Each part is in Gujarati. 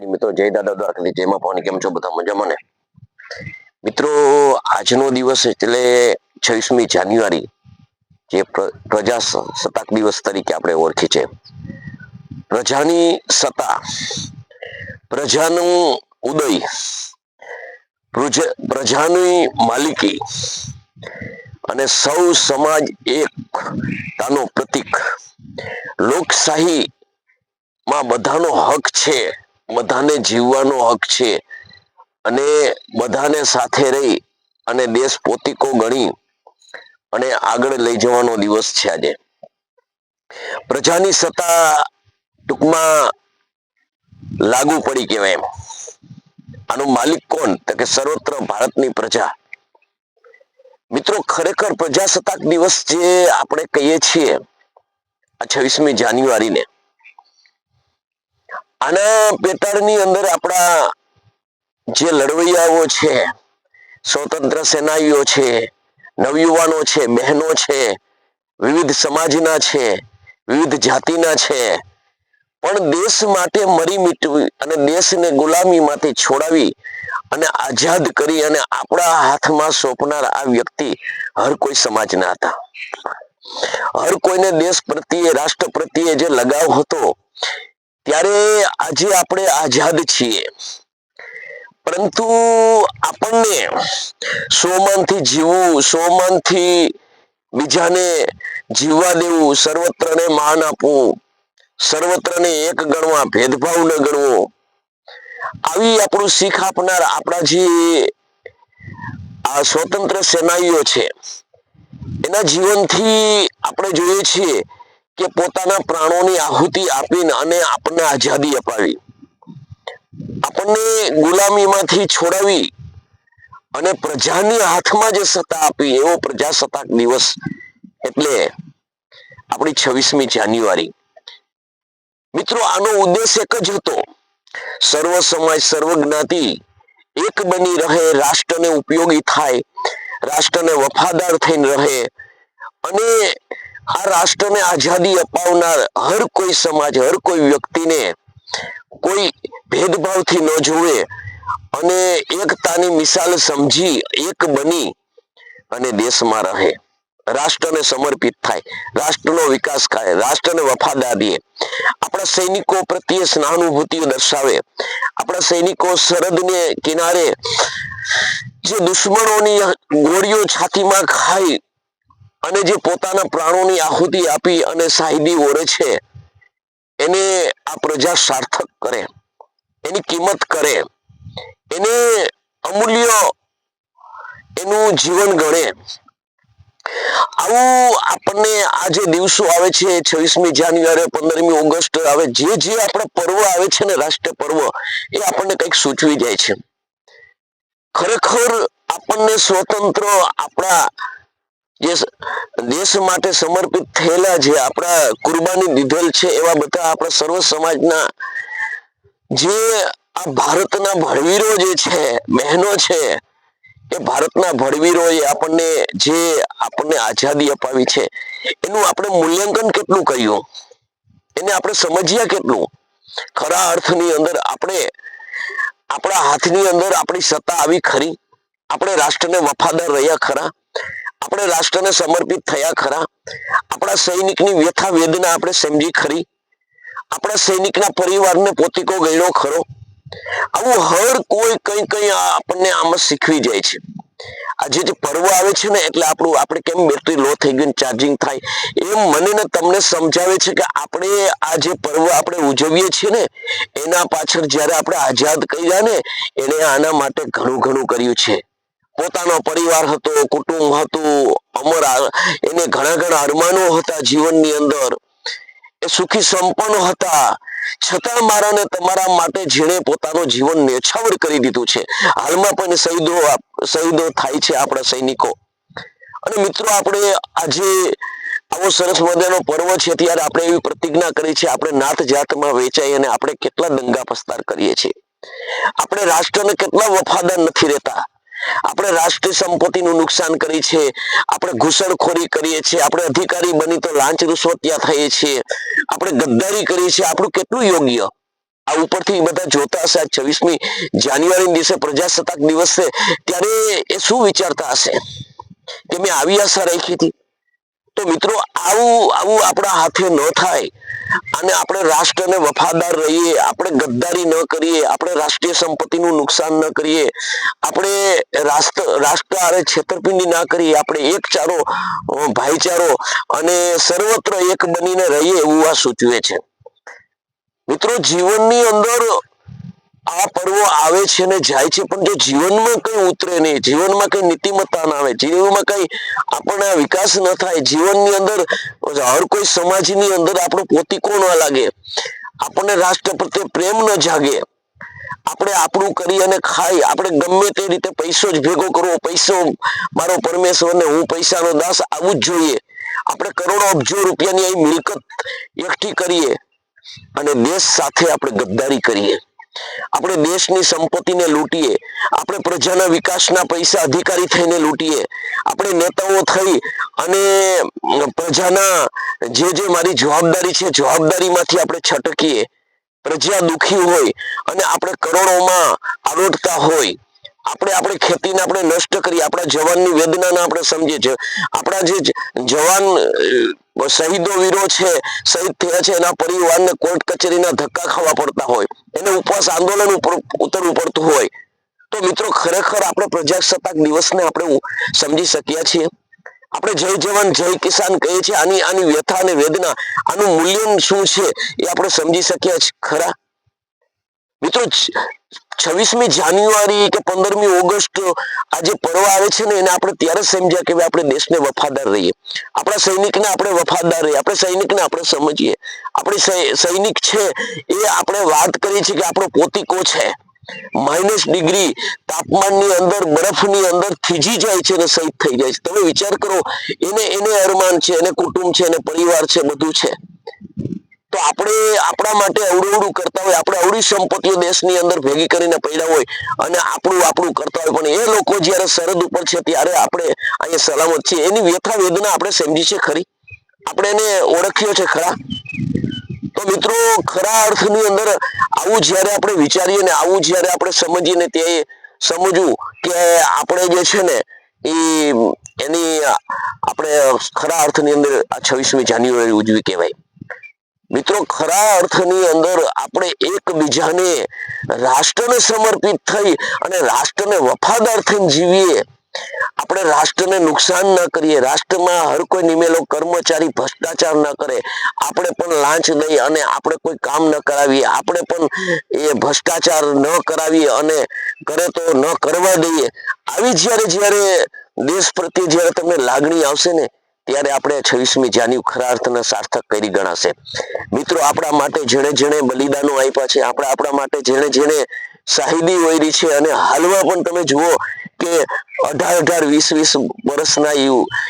મિત્રો જય દાદા દ્વારકાથી જય માં પવન. કેમ છો બધા મજામાં ને? મિત્રો આજનો દિવસ એટલે 26મી જાન્યુઆરી, જે પ્રજાસત્તાક દિવસ તરીકે આપણે ઓળખી છે. પ્રજાની સત્તા, પ્રજાનું ઉદય, પ્રજાની માલિકી અને સૌ સમાજ એકતાનો પ્રતીક. લોકશાહી માં બધાનો હક છે, બધાને જીવવાનો હક છે અને બધાને સાથે રહી અને દેશ પોતીકો ગણી અને આગળ લઈ જવાનો દિવસ છે આજે. પ્રજાની સત્તા ટૂંકમાં લાગુ પડી કહેવાય એમ. આનો માલિક કોણ? તો કે સર્વત્ર ભારતની પ્રજા. મિત્રો ખરેખર પ્રજાસત્તાક દિવસ જે આપણે કહીએ છીએ આ 26મી જાન્યુઆરીને, આના પેટાળની અંદર આપણા જે લડવૈયાઓ છે, સ્વતંત્ર સેનાનીઓ છે, નવયુવાનો છે, બહેનો છે, વિવિધ સમાજના છે, વિવિધ જાતિના છે, પણ દેશ માટે મરી મીટવી અને દેશને ગુલામીમાંથી છોડાવી અને આઝાદ કરી અને આપણા હાથમાં સોંપનાર આ વ્યક્તિ હર કોઈ સમાજના હતા. હર કોઈને દેશ પ્રત્યે, રાષ્ટ્ર પ્રત્યે જે લગાવ હતો, ત્યારે આજે આપણે આઝાદ છીએ. પરંતુ આપણને સોમાંથી જીવવું, સોમાંથી બીજાને જીવવા દેવું, સર્વત્રને માન આપવું, સર્વત્રને એક ગણવા, ભેદભાવ ન ગણવો, આવી આપણું શીખ આપનાર આપણા જે આ સ્વતંત્ર સેનાનીઓ છે, એના જીવનથી આપણે જોઈએ છીએ કે પોતાના પ્રાણોની આહુતિ આપીને અને આપણને આઝાદી અપાવી, આપણને ગુલામીમાંથી છોડાવી અને પ્રજાની હાથમાં જે સત્તા આપી, એવો પ્રજાસત્તાક દિવસ એટલે આપણી 26મી જાન્યુઆરી. મિત્રો આનો ઉદ્દેશ એક જ હતો, સર્વ સમાજ, સર્વ જ્ઞાતિ એક બની રહે, રાષ્ટ્રને ઉપયોગી થાય, રાષ્ટ્રને વફાદાર થઈને રહે અને આ રાષ્ટ્રને આઝાદી અપાવનાર હર કોઈ સમાજ, હર કોઈ વ્યક્તિને કોઈ ભેદભાવથી ન જોવે અને એકતાની મિસાલ સમજી એક બની અને દેશમાં રહે, રાષ્ટ્રને સમર્પિત થાય, રાષ્ટ્રનો વિકાસ થાય, રાષ્ટ્રને વફાદારી, આપણા સૈનિકો પ્રત્યે સહાનુભૂતિ દર્શાવે, આપણા સૈનિકો સરહદને કિનારે જે દુશ્મનોની ગોળીઓ છાતીમાં ખાઈ અને જે પોતાના પ્રાણોની આહુતિ આપી અને શાહિદી ઓરે છે, એને આ પ્રજા સાર્થક કરે, એની કિંમત કરે, એને અમૂલ્ય એનું જીવન ગણે. આવું આપણને આ જે દિવસો આવે છે, 26મી જાન્યુઆરી, 15મી ઓગસ્ટ આવે, જે આપણા પર્વ આવે છે ને, રાષ્ટ્રીય પર્વ, એ આપણને કંઈક સૂચવી જાય છે. ખરેખર આપણને સ્વતંત્ર આપણા જે દેશ માટે સમર્પિત થયેલા, જે આપણા કુરબાની દીધેલ છે, એવા બધા આપણા સર્વ સમાજના જે આ ભારતના ભડવીરો જે છે, બહેનો છે, એ ભારતના ભડવીરોએ આપણને આઝાદી અપાવી છે, એનું આપણે મૂલ્યાંકન કેટલું કર્યું, એને આપણે સમજ્યા કેટલું? ખરા અર્થની અંદર આપણે આપણા હાથની અંદર આપણી સત્તા આવી ખરી? આપણે રાષ્ટ્રને વફાદાર રહ્યા ખરા? આપણે રાષ્ટ્રને સમર્પિત થયા ખરા? આપણા સૈનિકની વ્યથા વેદના આપણે સમજી ખરી? આપણા સૈનિકના પરિવારને પોતીકો ગણ્યો ખરો? આવું હર કોઈ કઈ આપણને આમાં શીખવી જાય છે. આજે જે પર્વ આવે છે ને, એટલે આપણે કેમ બેટરી લો થઈ ગઈ, ચાર્જિંગ થાય, એમ મને ને તમને સમજાવે છે કે આપણે આ જે પર્વ આપણે ઉજવીએ છીએ ને, એના પાછળ જ્યારે આપણે આઝાદ કર્યા ને, એને આના માટે ઘણું ઘણું કર્યું છે. પોતાનો પરિવાર હતો, કુટુંબ હતું, એને ઘણા અરમાનો હતા જીવનની અંદર, એ સુખી સંપન્ન હતા, છતાં મારા ને તમારા માટે જેણે પોતાનું જીવન ન્યોછાવર કરી દીધું છે. હાલમાં પણ શહીદો થાય છે આપણા સૈનિકો. અને મિત્રો આપણે આજે આવો સરસ મજાનો પર્વ છે, ત્યારે આપણે એવી પ્રતિજ્ઞા કરી છે, આપણે નાત જાતમાં વેચાઈ અને આપણે કેટલા દંગા પસ્તાર કરીએ છીએ, આપણે રાષ્ટ્રને કેટલા વફાદાર નથી રહેતા, આપણે રાષ્ટ્રીય સંપત્તિનું નુકસાન કરી છે, આપણે ઘૂસણખોરી કરીએ છીએ, આપણે અધિકારી બની તો લાંચ રૂશ્વતિયા થઈએ છીએ, આપણે ગદ્દારી કરીએ છીએ. આપણું કેટલું યોગ્ય? આ ઉપરથી બધા જોતા હશે, 26મી જાન્યુઆરી દિવસે પ્રજાસત્તાક દિવસ છે, ત્યારે એ શું વિચારતા હશે કે મેં આવી આશા રાખી હતી? તો મિત્રો આવું આપણા હાથે ન થાય અને આપણે રાષ્ટ્રને વફાદાર રહીએ, આપણે ગદ્દારી ન કરીએ, આપણે રાષ્ટ્રીય સંપત્તિનું નુકસાન ન કરીએ, આપણે રાષ્ટ્ર હારે છેતરપિંડી ના કરીએ, આપણે એકચારો ભાઈચારો અને સર્વત્ર એક બનીને રહીએ એવું આ સૂચવે છે. મિત્રો જીવનની અંદર આ પર્વો આવે છે ને જાય છે, પણ જો જીવનમાં કઈ ઉતરે નહીં, જીવનમાં કઈ નીતિમત્તા ના આવે, જીવનમાં કઈ આપણને વિકાસ ન થાય, જીવનની અંદર હર કોઈ સમાજની અંદર આપણો પોતીકો ન લાગે, આપણને રાષ્ટ્ર પ્રત્યે પ્રેમ ન જાગે, આપણે આપણું કરી અને ખાઈ, આપણે ગમે તે રીતે પૈસો જ ભેગો કરવો, પૈસો મારો પરમેશ્વર ને હું પૈસાનો દાસ, આવું જ જોઈએ. આપણે કરોડો અબજો રૂપિયાની અહીં મિલકત એકઠી કરીએ અને દેશ સાથે આપણે ગદ્દારી કરીએ, આપણે દેશની સંપત્તિને લૂંટીએ, આપણે પ્રજાના વિકાસના પૈસા અધિકારી થઈને લૂંટીએ, આપણે નેતાઓ થઈ અને પ્રજાના જે મારી જવાબદારી છે જવાબદારીમાંથી આપણે છટકીએ, પ્રજા દુખી હોય અને આપણે કરોડોમાં આરોટતા હોય, આપણે ખેતીને આપણે નષ્ટ કરીએ, આપણા જવાનની વેદનાને આપણે સમજીએ છીએ, આપણા જે જવાન શહીદો વીરો છે, શહીદ થયા છે, એના પરિવારને કોર્ટ કચેરીના ધક્કા ખાવા પડતા હોય, એને ઉપવાસ આંદોલન ઉપર ઉતરવું પડતું હોય, તો મિત્રો ખરેખર આપણે પ્રજાસત્તાક દિવસને આપણે સમજી શક્યા છીએ? આપણે જય જવાન જય કિસાન કહીએ છીએ, આની વ્યથા અને વેદના, આનું મૂલ્ય શું છે એ આપણે સમજી શક્યા છીએ ખરા? મિત્રો 26મી જાન્યુઆરી કે 15મી ઓગસ્ટ આ જે પર્વ આવે છે ને, એને આપણે ત્યારે સમજ્યા કે આપણે દેશને વફાદાર રહીએ, આપણા સૈનિકને આપણે વફાદાર રહીએ, આપણે સૈનિકને આપણે સમજીએ, આપણી સૈનિક છે એ આપણે વાત કરીએ છીએ કે આપણો પોતીકો છે, -ડિગ્રી તાપમાનની અંદર, બરફની અંદર થીજી જાય છે અને શહીદ થઈ જાય છે. તમે વિચાર કરો, એને અરમાન છે, એને કુટુંબ છે, એને પરિવાર છે, બધું છે, તો આપણે આપણા માટે અવડું કરતા હોય, આપણે અવળી સંપત્તિઓ દેશની અંદર ભેગી કરીને પડ્યા હોય અને આપણું કરતા હોય, પણ એ લોકો જ્યારે સરહદ ઉપર છે ત્યારે આપણે અહીંયા સલામત છીએ, એની વ્યથા વેદના આપણે સમજી છે ખરી? આપણે એને ઓળખ્યો છે ખરા? તો મિત્રો ખરા અર્થની અંદર આવું જ્યારે આપણે વિચારીએ ને, આવું જ્યારે આપણે સમજીએ ને, તે સમજવું કે આપણે જે છે ને એની આપણે ખરા અર્થની અંદર આ 26મી જાન્યુઆરી ઉજવી કહેવાય. મિત્રો ખરા અર્થની અંદર આપણે એકબીજાને રાષ્ટ્રને સમર્પિત થઈ અને રાષ્ટ્રને વફાદાર થઈને જીવીએ, આપણે રાષ્ટ્રને નુકસાન ન કરીએ, રાષ્ટ્રમાં હર કોઈ નિમેલો કર્મચારી ભ્રષ્ટાચાર ન કરે, આપણે પણ લાંચ દઈ અને આપણે કોઈ કામ ન કરાવીએ, આપણે પણ એ ભ્રષ્ટાચાર ન કરાવીએ અને કરે તો ન કરવા દઈએ, આવી જ્યારે દેશ પ્રત્યે જ્યારે તમને લાગણી આવશે ને, ત્યારે આપણે 26મી જાન્યુ ખરા અર્થને સાર્થક કરી ગણાશે. મિત્રો આપણા માટે જેણે બલિદાનો આપ્યા છે, આપણા માટે જેણે શાહિદી વહેરી છે, અને હાલમાં પણ તમે જુઓ કે 18-18, 20-20 વર્ષના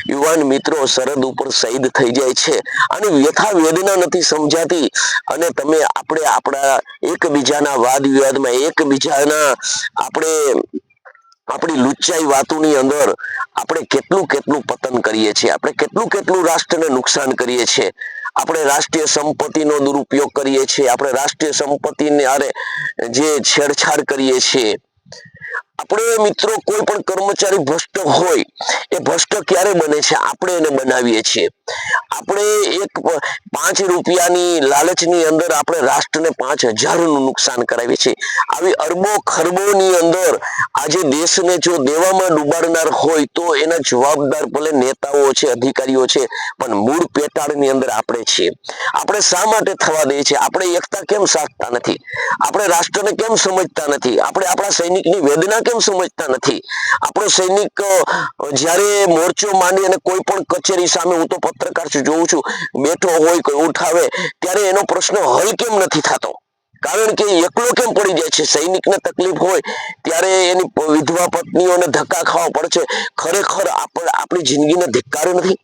યુવાન મિત્રો સરહદ ઉપર શહીદ થઈ જાય છે, અને વ્યથા વેદના નથી સમજાતી, અને તમે આપણે આપણા એકબીજાના વાદ વિવાદમાં, એકબીજાના આપણી લુચ્ચાઈ વાતોની અંદર આપણે કેટલું પતન કરીએ છીએ, આપણે કેટલું રાષ્ટ્રને નુકસાન કરીએ છીએ, આપણે રાષ્ટ્રીય સંપત્તિનો દુરુપયોગ કરીએ છીએ, આપણે રાષ્ટ્રીય સંપત્તિને જે છેડછાડ કરીએ છીએ. આપણે મિત્રો કોઈ પણ કર્મચારી ભ્રષ્ટ હોય, એ ભ્રષ્ટ ક્યારે બને છે? આપણે એને બનાવીએ છીએ. આપણે એક 5 રૂપિયાની લાલચની અંદર આપણે રાષ્ટ્રને 5000નું નુકસાન કરાવીએ છીએ. આવી અરબો ખરબોની અંદર આજે દેશને જો દેવામાં ડૂબાડનાર હોય તો એના જવાબદાર ભલે નેતાઓ છે, અધિકારીઓ છે, પણ મૂળ પેટાળની અંદર આપણે છીએ. આપણે શા માટે થવા દઈએ છીએ? આપણે એકતા કેમ સાધતા નથી? આપણે રાષ્ટ્રને કેમ સમજતા નથી? આપણે આપણા સૈનિકની વેદના કેમ સમજતા નથી? આપણો સૈનિક જ્યારે મોરચો માંડી અને કોઈ પણ કચેરી સામે, હું તો પત્રકાર છું, જોઉં છું, બેઠો હોય, કોઈ ઉઠાવે ત્યારે એનો પ્રશ્ન હલ કેમ નથી થતો? કારણ કે એકલો કેમ પડી જાય છે? સૈનિકને તકલીફ હોય ત્યારે એની વિધવા પત્નીઓને ધક્કા ખાવા પડે છે. ખરેખર આપણી જિંદગીને ધિક્કાર નથી?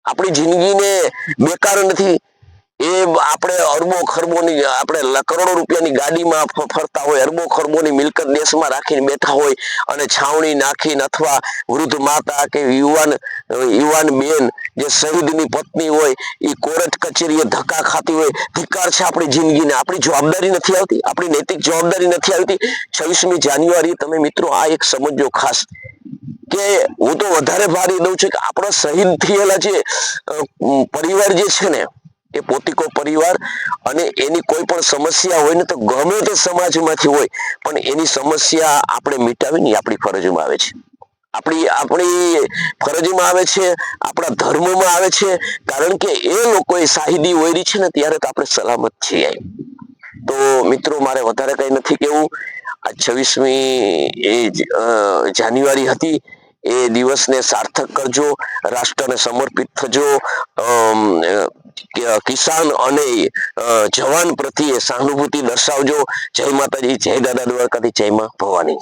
આપણી જિંદગીને બેકાર નથી? એ આપણે અરબો ખરબોની આપણે કરોડો રૂપિયાની ગાડીમાં ફરતા હોય, અરબો ખરબોની મિલકત દેશમાં રાખીને બેઠા હોય અને છાવણી નાખીને અથવા વૃદ્ધ માતા કે યુવાન બેન જે શહીદની પત્ની હોય એ કોર્ટ કચેરીએ ધક્કા ખાતી હોય, ધિક્કાર છે આપણી જિંદગીને. આપણી જવાબદારી નથી આવતી, આપણી નૈતિક જવાબદારી નથી આવતી. 26મી જાન્યુઆરી તમે મિત્રો આ એક સમજો ખાસ કે હું તો વધારે ભાર એ દઉં છું કે આપણા શહીદ થયેલા જે પરિવાર જે છે ને એ પોતિકો પરિવાર, અને એની કોઈ પણ સમસ્યા હોય ને તો ગમે તે સમાજમાંથી હોય પણ એની સમસ્યા આપણે મિટાવીને આપણી ફરજમાં આવે છે, આપણી ફરજમાં આવે છે, આપણા ધર્મમાં આવે છે, કારણ કે એ લોકોએ શાહિદી ઓયરી છે ને ત્યારે તો આપણે સલામત છીએ. તો મિત્રો મારે વધારે કઈ નથી કેવું. આ 26મી જાન્યુઆરી હતી, એ દિવસને સાર્થક કરજો, રાષ્ટ્રને સમર્પિત થજો, કિસાન અને જવાન પ્રત્યે સહાનુભૂતિ દર્શાવજો. જય માતાજી, જય દાદા દ્વારકાથી, જય માં ભવાની.